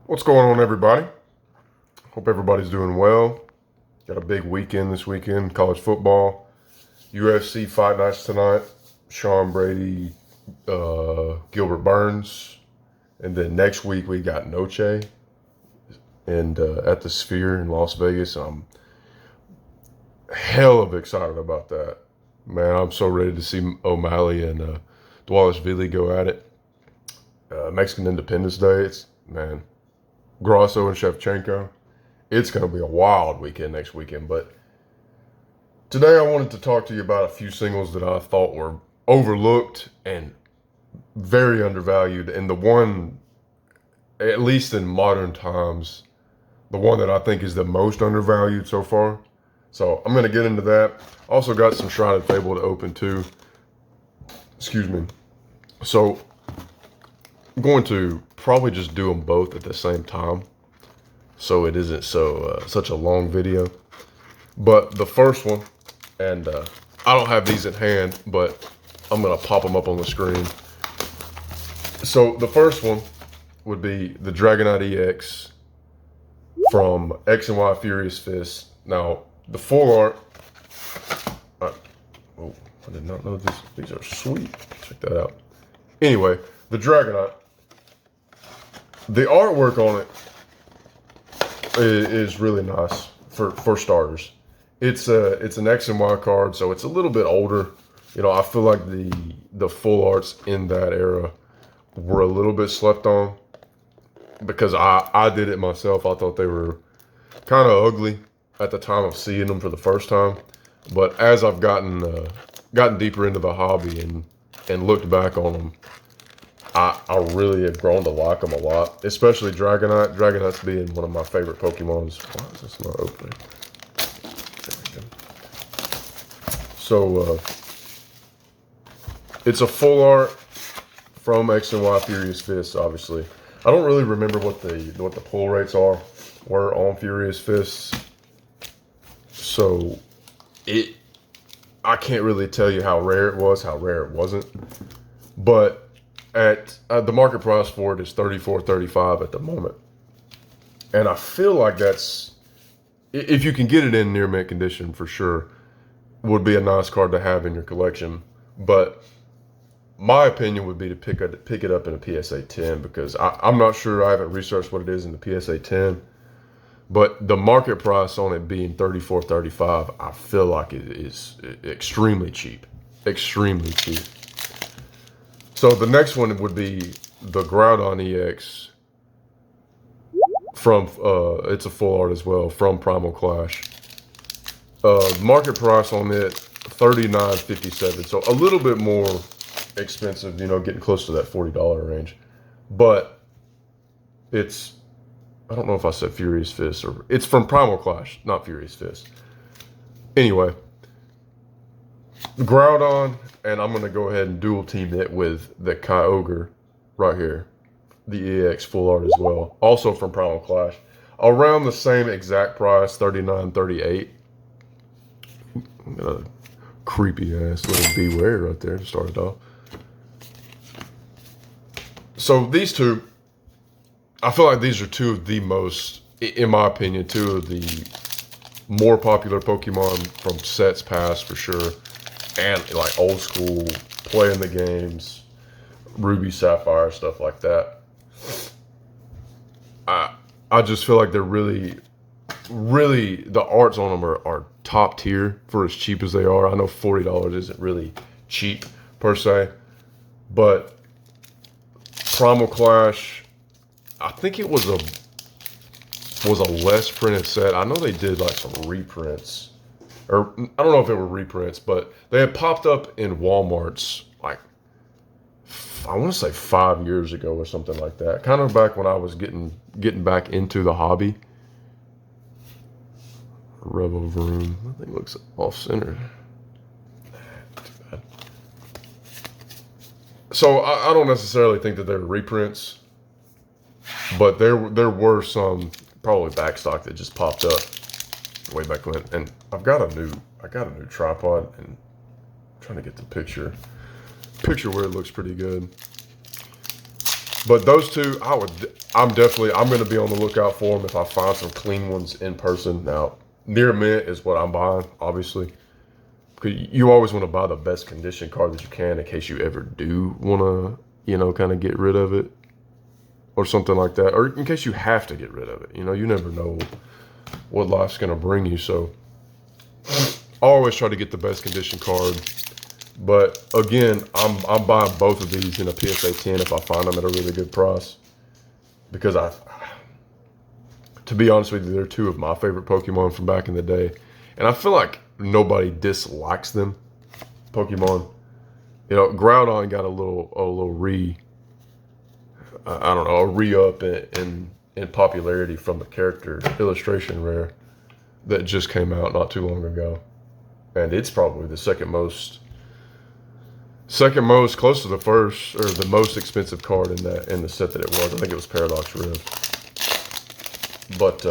What's going on, everybody? Hope everybody's doing well. Got a big weekend this weekend. College football, UFC fight nights tonight. Sean Brady, Gilbert Burns, and then next week we got Noche and at the Sphere in Las Vegas. I'm hell of excited about that. Man, I'm so ready to see O'Malley and Dwalishvili go at it. Mexican Independence Day. Man, Grasso and Shevchenko. It's going to be a wild weekend next weekend. But today I wanted to talk to you about a few singles that I thought were overlooked and very undervalued. And the one, at least in modern times, the one that I think is the most undervalued so far. So I'm going to get into that. Also got some Shrouded Fable to open too. Excuse me. So I'm going to probably just do them both at the same time, so it isn't such a long video. But the first one, and I don't have these in hand, but I'm gonna pop them up on the screen. So the first one would be the Dragonite EX from X and Y Furious Fist. Now the full art. Oh, I did not know this. These are sweet. Check that out. Anyway, the Dragonite. The artwork on it is really nice for starters. It's an X and Y card, so it's a little bit older. You know, I feel like the full arts in that era were a little bit slept on because I did it myself. I thought they were kind of ugly at the time of seeing them for the first time, but as I've gotten deeper into the hobby and looked back on them, I really have grown to like them a lot, especially Dragonite. Dragonite's being one of my favorite Pokemons. Why is this not opening? There we go. So, it's a full art from X and Y Furious Fist, obviously. I don't really remember what the pull rates were on Furious Fists. So, I can't really tell you how rare it was, how rare it wasn't. But at the market price for it is $34.35 at the moment, and I feel like that's, if you can get it in near mint condition, for sure would be a nice card to have in your collection. But my opinion would be to pick it up in a PSA 10 because I'm not sure. I haven't researched what it is in the PSA 10, but the market price on it being $34.35, I feel like it is extremely cheap, extremely cheap. So the next one would be the Groudon EX from, it's a full art as well, from Primal Clash. Market price on it, $39.57. So a little bit more expensive, you know, getting close to that $40 range. But it's, I don't know if I said Furious Fist, or it's from Primal Clash, not Furious Fist. Anyway, Groudon, and I'm going to go ahead and dual team it with the Kyogre right here. The EX full art as well. Also from Primal Clash. Around the same exact price, $39.38. Got a creepy ass little Beware right there to start it off. So these two, I feel like these are two of the most, in my opinion, two of the more popular Pokemon from sets past for sure. And like old school, playing the games, Ruby, Sapphire, stuff like that. I just feel like they're really, the arts on them are top tier for as cheap as they are. I know $40 isn't really cheap per se, but Primal Clash, I think it was a less printed set. I know they did like some reprints. Or I don't know if it were reprints, but they had popped up in Walmarts like, I want to say 5 years ago or something like that. Kind of back when I was getting back into the hobby. Revo Vroom, I think looks off center. Too bad. So I don't necessarily think that they were reprints, but there were some probably backstock that just popped up way back when. And I got a new tripod, and I'm trying to get the picture where it looks pretty good. But those two, I'm going to be on the lookout for them if I find some clean ones in person. Now, near mint is what I'm buying, obviously. Because you always want to buy the best condition card that you can in case you ever do want to, kind of get rid of it or something like that. Or in case you have to get rid of it. You never know what life's going to bring you. So I always try to get the best condition card. But again, I'm buying both of these in a PSA 10 if I find them at a really good price. Because to be honest with you, they're two of my favorite Pokemon from back in the day. And I feel like nobody dislikes them. Pokemon. Groudon got a little re-up in popularity from the character illustration rare that just came out not too long ago. And it's probably the second most close to the first, or the most expensive card in the set that it was. I think it was Paradox Rift. But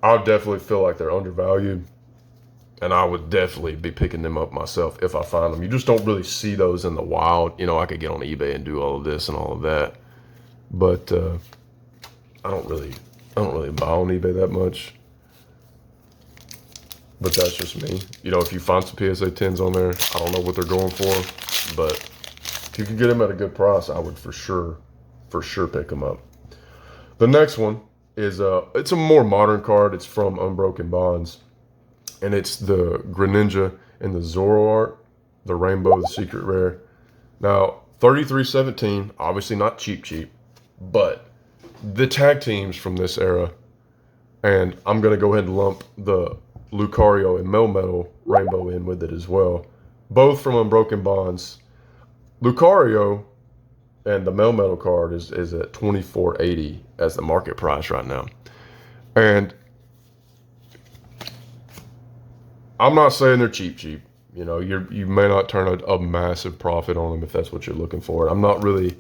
I definitely feel like they're undervalued, and I would definitely be picking them up myself if I find them. You just don't really see those in the wild. I could get on eBay and do all of this and all of that, but I don't really buy on eBay that much. But that's just me. If you find some PSA 10s on there, I don't know what they're going for, but if you can get them at a good price, I would for sure pick them up. The next one is it's a more modern card. It's from Unbroken Bonds, and it's the Greninja and the Zoroark, the Rainbow, the Secret Rare. Now, 3317, obviously not cheap, but the tag teams from this era, and I'm gonna go ahead and lump the Lucario and Melmetal Rainbow in with it as well. Both from Unbroken Bonds. Lucario and the Melmetal card is at $24.80 as the market price right now. And I'm not saying they're cheap. You may not turn a massive profit on them if that's what you're looking for. I'm not really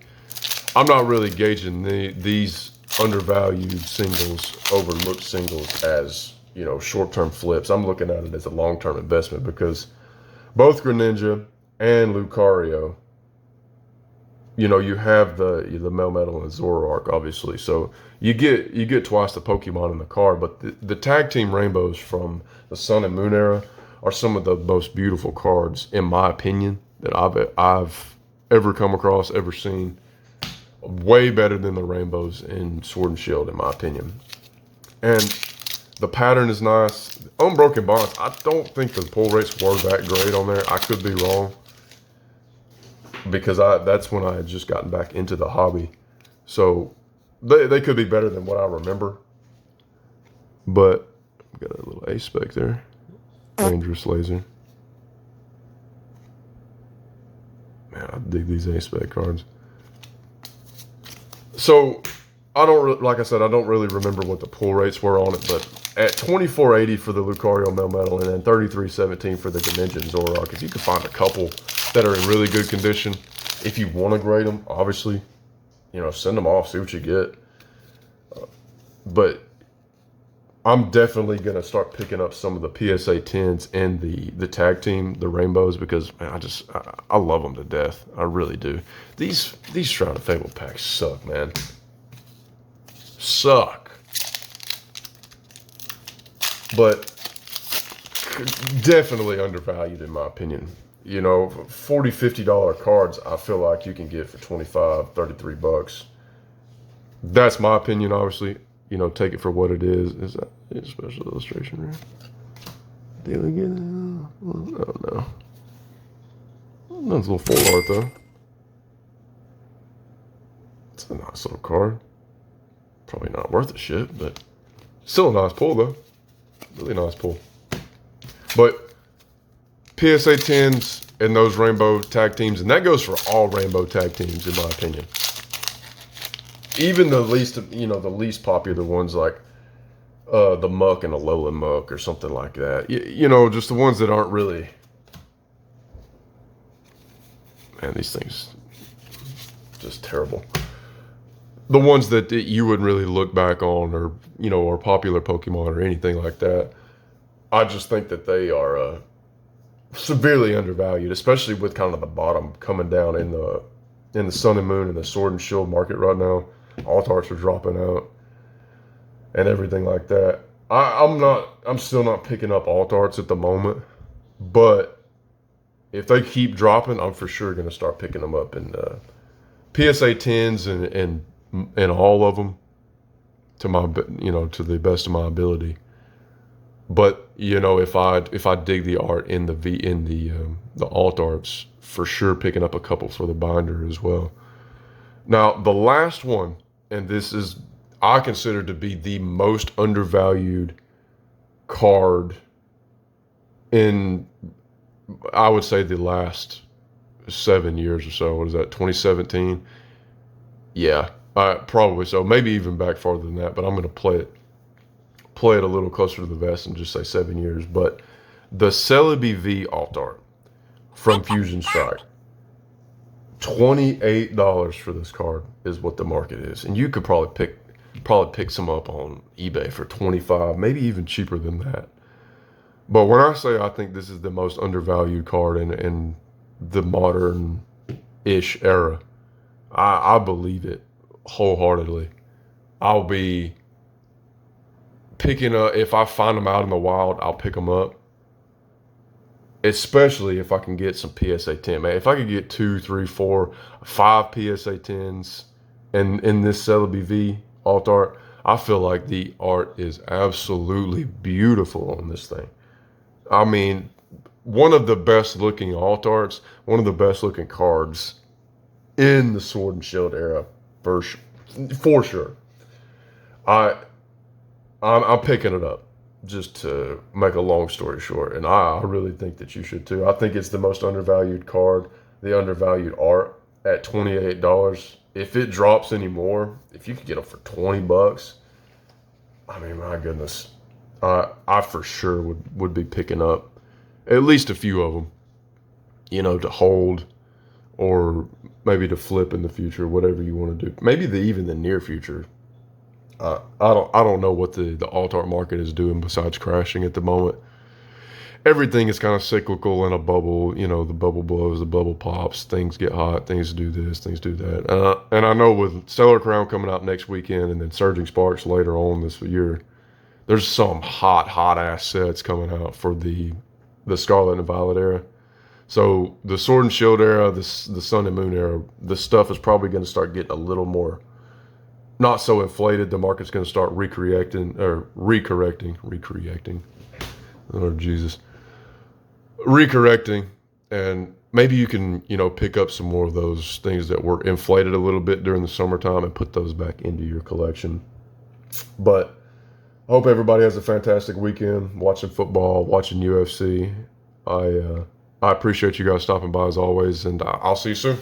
gauging these undervalued singles, overlooked singles as short-term flips. I'm looking at it as a long-term investment because both Greninja and Lucario, you have the Melmetal and Zoroark, obviously. So you get twice the Pokemon in the card, but the tag team Rainbows from the Sun and Moon era are some of the most beautiful cards, in my opinion, that I've ever come across, ever seen. Way better than the Rainbows in Sword and Shield, in my opinion. And the pattern is nice. Unbroken Bonds, I don't think the pull rates were that great on there. I could be wrong, because that's when I had just gotten back into the hobby. So they could be better than what I remember. But got a little ace spec there. Dangerous laser. Man, I dig these ace spec cards. So like I said, I don't really remember what the pull rates were on it, but at $24.80 for the Lucario Melmetal and then $33.17 for the Greninja and Zoroark, if you can find a couple that are in really good condition, if you want to grade them, obviously, send them off, see what you get. But I'm definitely going to start picking up some of the PSA 10s and the tag team, the Rainbows, because man, I love them to death. I really do. These Shrouded Fable packs suck, man. Suck. But definitely undervalued in my opinion. $40, $50 cards I feel like you can get for 25, 33 bucks. That's my opinion, obviously. Take it for what it is. Is that a special illustration rare? Did we get it? Oh no. That's a little full art though. It's a nice little card. Probably not worth a shit, but still a nice pull though. Really nice pull. But PSA 10s and those Rainbow tag teams, and that goes for all Rainbow tag teams in my opinion. Even the least popular ones like the Muck and the Lola Muck or something like that. Just the ones that aren't really. Man, these things just terrible. The ones that you wouldn't really look back on, or popular Pokemon or anything like that. I just think that they are severely undervalued, especially with kind of the bottom coming down in the in the Sun and Moon and the Sword and Shield market right now. Alt arts are dropping out and everything like that. I'm still not picking up alt arts at the moment, but if they keep dropping, I'm for sure going to start picking them up in PSA 10s and all of them to my, to the best of my ability. But if I dig the art in the alt arts, for sure picking up a couple for the binder as well. Now the last one, and this is I consider to be the most undervalued card in, I would say, the last 7 years or so. What is that? 2017? Yeah, probably so. Maybe even back farther than that. But I'm going to play it a little closer to the vest and just say 7 years. But the Celebi V alt art from Fusion Strike, $28 for this card is what the market is, and you could probably pick some up on eBay for 25, maybe even cheaper than that. But when I say I think this is the most undervalued card in the modern-ish era, I believe it wholeheartedly. I'll be picking up, if I find them out in the wild, I'll pick them up. Especially if I can get some PSA 10, man. If I could get 2, 3, 4, 5 PSA 10s in this Celebi V alt art, I feel like the art is absolutely beautiful on this thing. I mean, one of the best looking alt arts, one of the best looking cards in the Sword and Shield era, for sure. I'm picking it up, just to make a long story short, and I really think that you should too. I think it's the most undervalued card, the undervalued art at $28. If it drops anymore, if you could get them for $20, I mean, my goodness, I for sure would be picking up at least a few of them, to hold or maybe to flip in the future, whatever you want to do. Maybe even the near future. I don't know what the alt art market is doing besides crashing at the moment. Everything is kind of cyclical in a bubble. The bubble blows, the bubble pops, things get hot, things do this, things do that. And I know with Stellar Crown coming out next weekend and then Surging Sparks later on this year, there's some hot ass sets coming out for the Scarlet and Violet era. So the Sword and Shield era, the Sun and Moon era, the stuff is probably going to start getting a little more not so inflated. The market's going to start recorrecting. Oh, Jesus. Recorrecting. And maybe you can, pick up some more of those things that were inflated a little bit during the summertime and put those back into your collection. But I hope everybody has a fantastic weekend watching football, watching UFC. I appreciate you guys stopping by as always, and I'll see you soon.